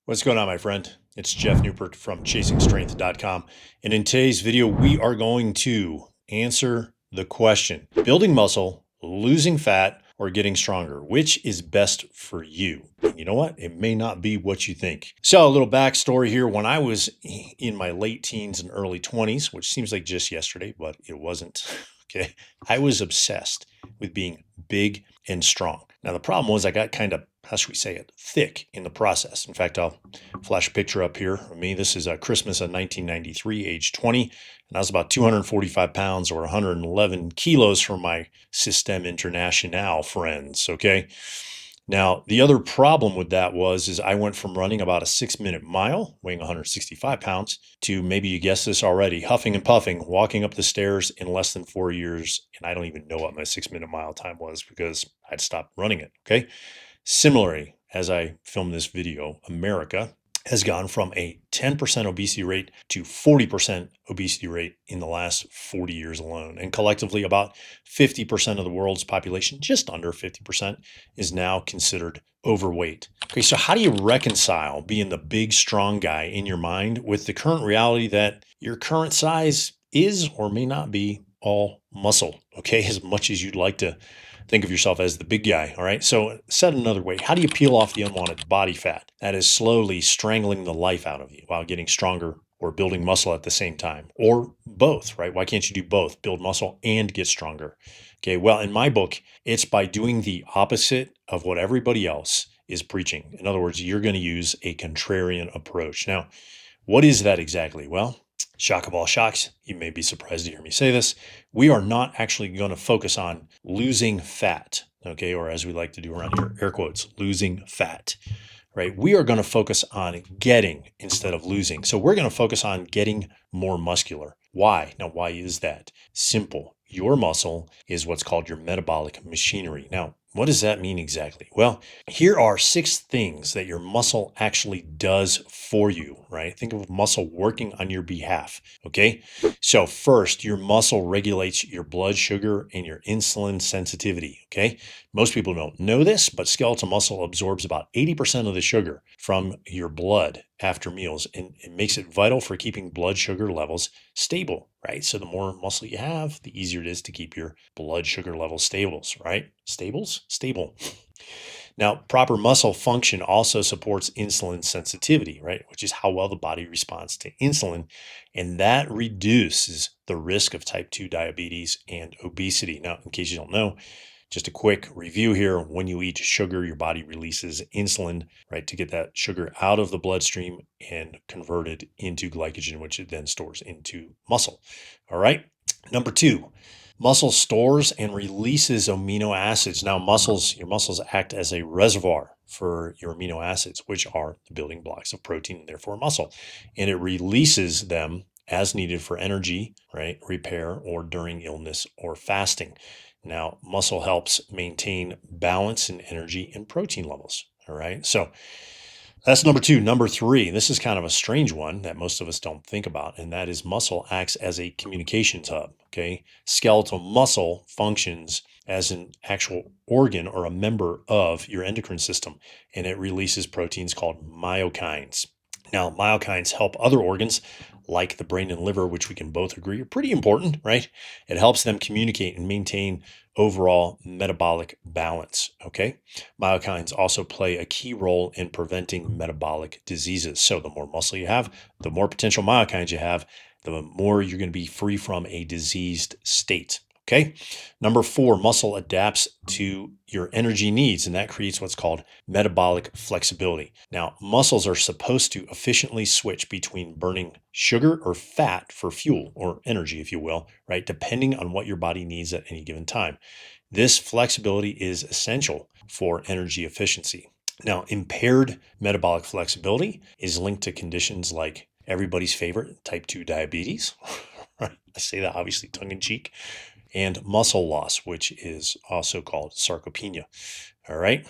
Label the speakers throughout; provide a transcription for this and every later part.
Speaker 1: What's going on, my friend? It's Jeff Newport from ChasingStrength.com. And in today's video, we are going to answer the question, building muscle, losing fat, or getting stronger, which is best for you? And you know what? It may not be what you think. So a little backstory here. When I was in my late teens and early 20s, which seems like just yesterday, but it wasn't, okay, I was obsessed with being big and strong. Now, the problem was I got kind of, how should we say it, thick in the process. In fact, I'll flash a picture up here of me. This is Christmas of 1993, age 20. And I was about 245 pounds or 111 kilos for my System International friends, okay? Now, the other problem with that is I went from running about a 6-minute mile, weighing 165 pounds, to, maybe you guessed this already, huffing and puffing, walking up the stairs in less than 4 years. And I don't even know what my 6-minute mile time was because I'd stopped running it, okay? Similarly, as I film this video, America has gone from a 10% obesity rate to 40% obesity rate in the last 40 years alone. And collectively, about 50% of the world's population, just under 50%, is now considered overweight. Okay, so how do you reconcile being the big, strong guy in your mind with the current reality that your current size is or may not be all muscle, okay, as much as you'd like to think of yourself as the big guy, all right? So said another way, how do you peel off the unwanted body fat that is slowly strangling the life out of you while getting stronger or building muscle at the same time? Or both, right? Why can't you do both, build muscle and get stronger? Okay, well, in my book, it's by doing the opposite of what everybody else is preaching. In other words, you're going to use a contrarian approach. Now, what is that exactly? Well, shock of all shocks, you may be surprised to hear me say this. We are not actually going to focus on losing fat, okay? Or as we like to do around here, air quotes, losing fat, right? We are going to focus on getting instead of losing. So we're going to focus on getting more muscular. Why? Now, why is that? Simple. Your muscle is what's called your metabolic machinery. Now, what does that mean exactly? Well, here are 6 things that your muscle actually does for you, right? Think of muscle working on your behalf, okay? So first, your muscle regulates your blood sugar and your insulin sensitivity, okay? Most people don't know this, but skeletal muscle absorbs about 80% of the sugar from your blood after meals, and it makes it vital for keeping blood sugar levels stable, right? So the more muscle you have, the easier it is to keep your blood sugar levels stable, right? Stable. Now, proper muscle function also supports insulin sensitivity, right? Which is how well the body responds to insulin. And that reduces the risk of type 2 diabetes and obesity. Now, in case you don't know, just a quick review here. When you eat sugar, your body releases insulin, right, to get that sugar out of the bloodstream and converted into glycogen, which it then stores into muscle. All right. Number 2, muscle stores and releases amino acids. Now, your muscles act as a reservoir for your amino acids, which are the building blocks of protein and therefore muscle. And it releases them as needed for energy, right, repair, or during illness or fasting. Now, muscle helps maintain balance in energy and protein levels. All right. So that's number 2. Number 3, this is kind of a strange one that most of us don't think about, and that is muscle acts as a communications hub. Okay. Skeletal muscle functions as an actual organ or a member of your endocrine system, and it releases proteins called myokines. Now, myokines help other organs like the brain and liver, which we can both agree are pretty important, right? It helps them communicate and maintain overall metabolic balance, okay? Myokines also play a key role in preventing metabolic diseases. So the more muscle you have, the more potential myokines you have, the more you're going to be free from a diseased state. Okay. Number 4, muscle adapts to your energy needs, and that creates what's called metabolic flexibility. Now, muscles are supposed to efficiently switch between burning sugar or fat for fuel or energy, if you will, right? Depending on what your body needs at any given time. This flexibility is essential for energy efficiency. Now, impaired metabolic flexibility is linked to conditions like everybody's favorite type 2 diabetes. I say that obviously tongue in cheek. And muscle loss, which is also called sarcopenia. All right.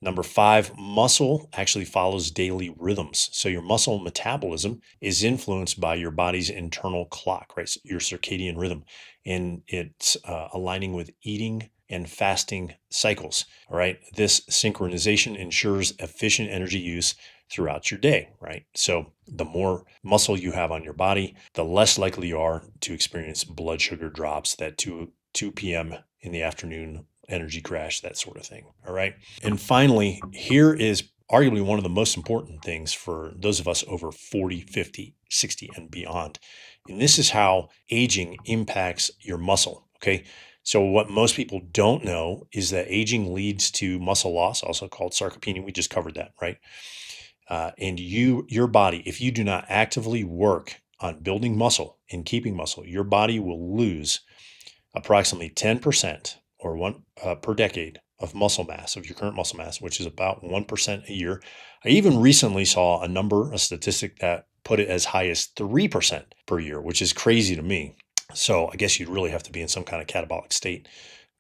Speaker 1: Number 5, muscle actually follows daily rhythms. So your muscle metabolism is influenced by your body's internal clock, right? So your circadian rhythm, and it's aligning with eating and fasting cycles. All right. This synchronization ensures efficient energy use throughout your day, right? So the more muscle you have on your body, the less likely you are to experience blood sugar drops, that 2 p.m. in the afternoon energy crash, that sort of thing. All right. And finally, here is arguably one of the most important things for those of us over 40, 50, 60, and beyond. And this is how aging impacts your muscle. Okay. So what most people don't know is that aging leads to muscle loss, also called sarcopenia. We just covered that, right? And your body, if you do not actively work on building muscle and keeping muscle, your body will lose approximately 10% or one per decade of muscle mass, of your current muscle mass, which is about 1% a year. I even recently saw a statistic that put it as high as 3% per year, which is crazy to me. So I guess you'd really have to be in some kind of catabolic state.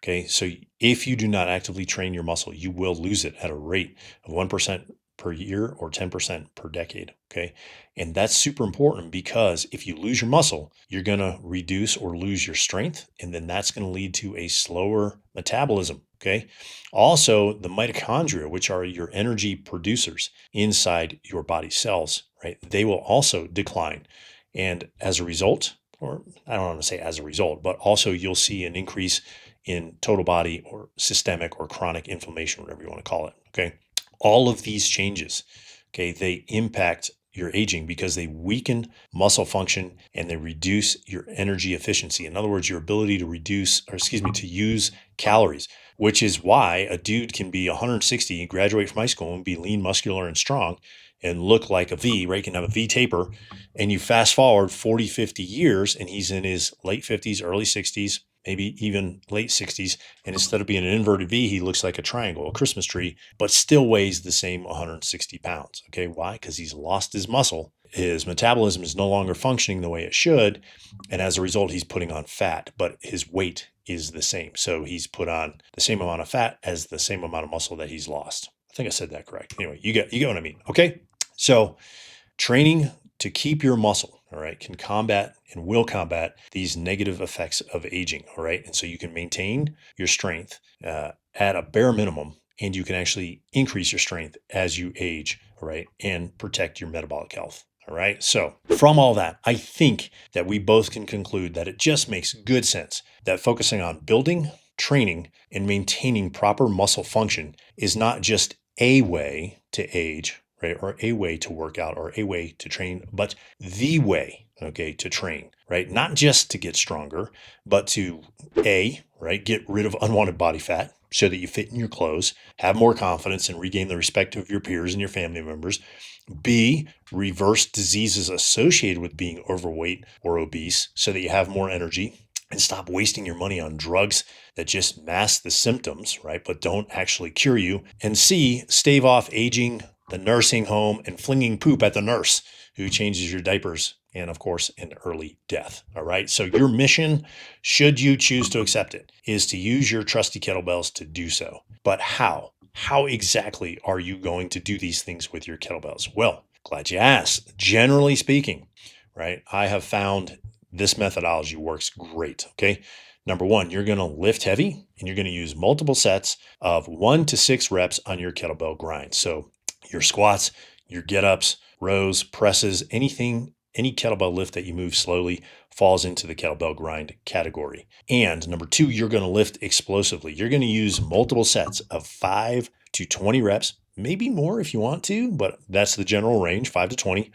Speaker 1: Okay. So if you do not actively train your muscle, you will lose it at a rate of 1% per year or 10% per decade. Okay. And that's super important because if you lose your muscle, you're going to reduce or lose your strength. And then that's going to lead to a slower metabolism. Okay. Also, the mitochondria, which are your energy producers inside your body cells, right? They will also decline. And as a result, or I don't want to say as a result, but also you'll see an increase in total body or systemic or chronic inflammation, whatever you want to call it. Okay. All of these changes, okay, they impact your aging because they weaken muscle function and they reduce your energy efficiency. In other words, your ability to to use calories, which is why a dude can be 160, graduate from high school and be lean, muscular, and strong and look like a V, right? You can have a V taper. And you fast forward 40, 50 years and he's in his late 50s, early 60s, maybe even late 60s. And instead of being an inverted V, he looks like a triangle, a Christmas tree, but still weighs the same 160 pounds. Okay. Why? Because he's lost his muscle. His metabolism is no longer functioning the way it should. And as a result, he's putting on fat, but his weight is the same. So he's put on the same amount of fat as the same amount of muscle that he's lost. I think I said that correct. Anyway, you get what I mean. Okay. So training to keep your muscle, all right, can combat and will combat these negative effects of aging, all right? And so you can maintain your strength at a bare minimum, and you can actually increase your strength as you age, all right, and protect your metabolic health. All right. So from all that, I think that we both can conclude that it just makes good sense that focusing on building, training, and maintaining proper muscle function is not just a way to age, right? Or a way to work out or a way to train, but the way, okay, to train, right? Not just to get stronger, but to right, get rid of unwanted body fat so that you fit in your clothes, have more confidence and regain the respect of your peers and your family members. B, reverse diseases associated with being overweight or obese so that you have more energy and stop wasting your money on drugs that just mask the symptoms, right? But don't actually cure you. And C, stave off aging, the nursing home, and flinging poop at the nurse who changes your diapers, and of course, an early death. All right. So your mission, should you choose to accept it, is to use your trusty kettlebells to do so. But how? How exactly are you going to do these things with your kettlebells? Well, glad you asked. Generally speaking, right, I have found this methodology works great. Okay. Number one, you're going to lift heavy and you're going to use multiple sets of 1 to 6 reps on your kettlebell grind. So your squats, your get-ups, rows, presses, any kettlebell lift that you move slowly falls into the kettlebell grind category. And number two, you're going to lift explosively. You're going to use multiple sets of 5 to 20 reps, maybe more if you want to, but that's the general range, 5 to 20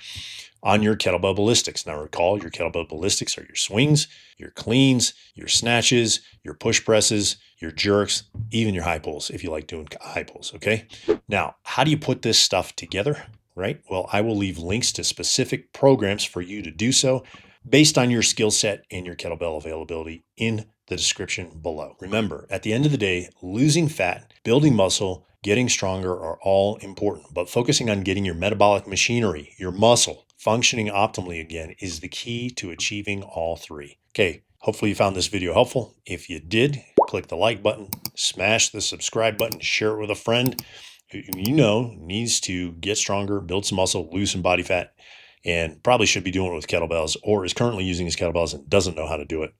Speaker 1: on your kettlebell ballistics. Now recall, your kettlebell ballistics are your swings, your cleans, your snatches, your push presses, your jerks, even your high pulls if you like doing high pulls, okay? Now, how do you put this stuff together, right? Well, I will leave links to specific programs for you to do so based on your skill set and your kettlebell availability in the description below. Remember, at the end of the day, losing fat, building muscle, getting stronger are all important, but focusing on getting your metabolic machinery, your muscle, functioning optimally again is the key to achieving all three. Okay, hopefully you found this video helpful. If you did, click the like button, smash the subscribe button, share it with a friend who you know needs to get stronger, build some muscle, lose some body fat, and probably should be doing it with kettlebells or is currently using his kettlebells and doesn't know how to do it.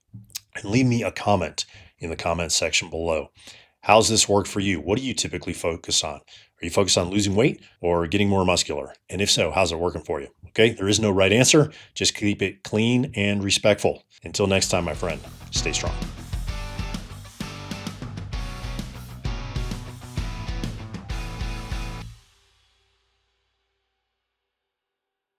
Speaker 1: And leave me a comment in the comment section below. How's this work for you? What do you typically focus on? Are you focused on losing weight or getting more muscular? And if so, how's it working for you? Okay, there is no right answer. Just keep it clean and respectful. Until next time, my friend, stay strong.